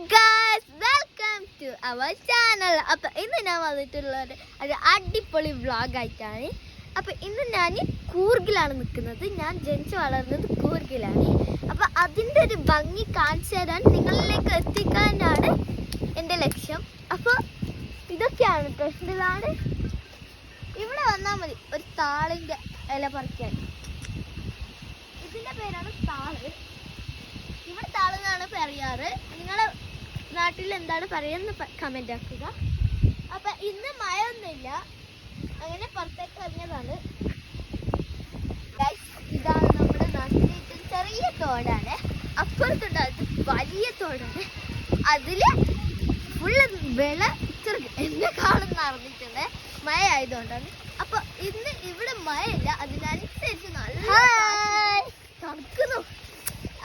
guys, welcome to our channel. അപ്പോൾ ഇന്ന് ഞാൻ വന്നിട്ടുള്ളത് ഒരു അടിപൊളി വ്ളോഗ് ആയിട്ടാണ്. അപ്പോൾ ഇന്ന് ഞാൻ കൂർഗിലാണ് നിൽക്കുന്നത്. ഞാൻ ജനിച്ചു വളർന്നത് കൂർഗിലാണ്. അപ്പോൾ അതിൻ്റെ ഒരു ഭംഗി കാണിച്ചു തരാൻ നിങ്ങളിലേക്ക് എത്തിക്കാനാണ് എൻ്റെ ലക്ഷ്യം. അപ്പോൾ ഇതൊക്കെയാണ് പ്രശ്നമാണ്. ഇവിടെ വന്നാൽ മതി ഒരു താളിൻ്റെ ഇല പറിക്കാൻ. ഇതിൻ്റെ പേരാണ് താള്. ഇവിടെ താളെന്നാണ് പറയാറ്. നിങ്ങളെ നാട്ടിൽ എന്താണ് പറയുന്നത് കമന്റ് ആക്കുക. അപ്പൊ ഇന്ന് മഴ ഒന്നുമില്ല, അങ്ങനെ പുറത്തേക്ക് ഇറങ്ങിയതാണ്. ഇതാണ് നമ്മുടെ നാട്ടിലെ ചെറിയ തോടാണ്. അപ്പുറത്തുണ്ടായത് വലിയ തോടാണ്. അതില് ഫുള്ള് വെള്ളം എന്നെക്കാളും നടന്നിട്ടുണ്ട്, മഴ ആയതുകൊണ്ടാണ്. അപ്പൊ ഇന്ന് ഇവിടെ മഴയില്ല, അതിനനുസരിച്ച് നല്ല തണുക്കുന്നു.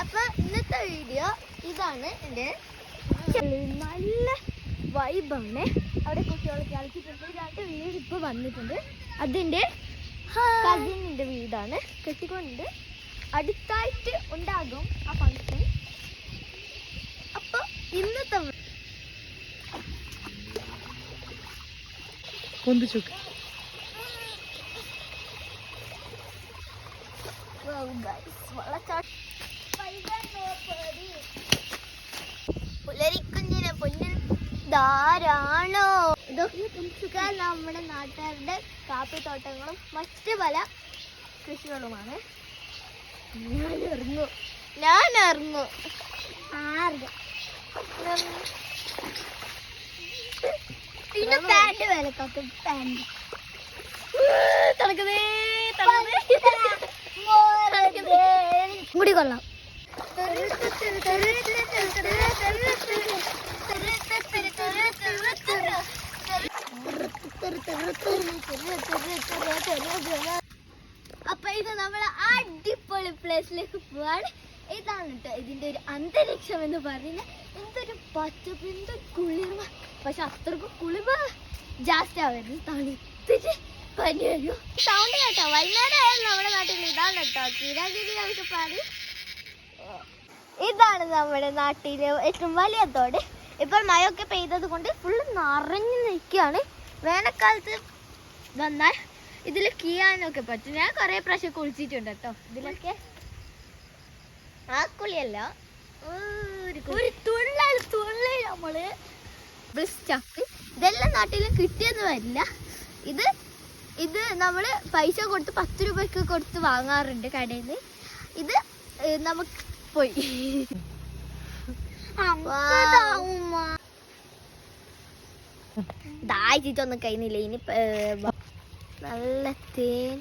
അപ്പൊ ഇന്നത്തെ വീഡിയോ ഇതാണ്. എൻ്റെ നല്ല വൈബാണ്. അവിടെ കുട്ടികൾ കളിച്ചിട്ടുണ്ട്. 2 വീട് ഇപ്പൊ വന്നിട്ടുണ്ട്. അതിൻ്റെ കസിൻ്റെ വീടാണ്, കെട്ടിക്കൊണ്ട് അടുത്തായിട്ട് ഉണ്ടാകും ആ ഫംഗ്ഷൻ. അപ്പൊ ഇന്നത്തെ പുലരിക്കുഞ്ഞിനെ പൊന്നിൽ ധാരാണോ. ഇതൊക്കെ നമ്മുടെ നാട്ടുകാരുടെ കാപ്പിത്തോട്ടങ്ങളും മറ്റ് പല കൃഷികളുമാണ്. ഞാൻ ഇറങ്ങു പിന്നെ പാൻറ് വിലക്കാത്ത പാൻറ് തണുക്കുന്നേ മുടി കൊള്ളാം. അപ്പൊ ഇത് നമ്മളെ അടിപൊളി പ്ലേസിലേക്ക് പോവാണ്. ഇതാണ് കേട്ടോ ഇതിന്റെ ഒരു അന്തരീക്ഷം എന്ന് പറയുന്നത്. എന്തൊരു പച്ചപ്പ്, എന്തൊരു കുളിർമ. പക്ഷെ അത്രക്കും കുളിർമ ജാസ്തി ആവരുത്, തണുത്തിട്ട് പനി വരും. സൗണ്ട് കേട്ടോ, വൈകുന്നേരം ആയാലും നമ്മുടെ നാട്ടിൽ ഇതാണ് കേട്ടോ കീരാഗിരി ഔഷപ്പാട്. ഇതാണ് നമ്മുടെ നാട്ടിലെ ഏറ്റവും വലിയ തോട്. ഇപ്പോൾ മഴയൊക്കെ പെയ്തത് കൊണ്ട് ഫുള്ള് നിറഞ്ഞു നിൽക്കുകയാണ്. വേനൽക്കാലത്ത് വന്നാൽ ഇതിൽ കീയാനൊക്കെ പറ്റും. ഞാൻ കുറേ പ്രാവശ്യം കുളിച്ചിട്ടുണ്ട് കേട്ടോ ഇതിലൊക്കെ. ആ കുളിയല്ല, ഒരു തുള്ളി നമ്മള് ബ്രിസ്ചക്ക്. ഇതെല്ലാം നാട്ടിലും കിട്ടിയെന്ന് വരില്ല. ഇത് നമ്മള് പൈസ കൊടുത്ത് 10 രൂപയ്ക്ക് കൊടുത്ത് വാങ്ങാറുണ്ട് കടയിൽ നിന്ന്. ഇത് നമുക്ക് പോയി ദാഹിച്ചിട്ടൊന്നും കഴിഞ്ഞില്ല. ഇനി നല്ല തേൻ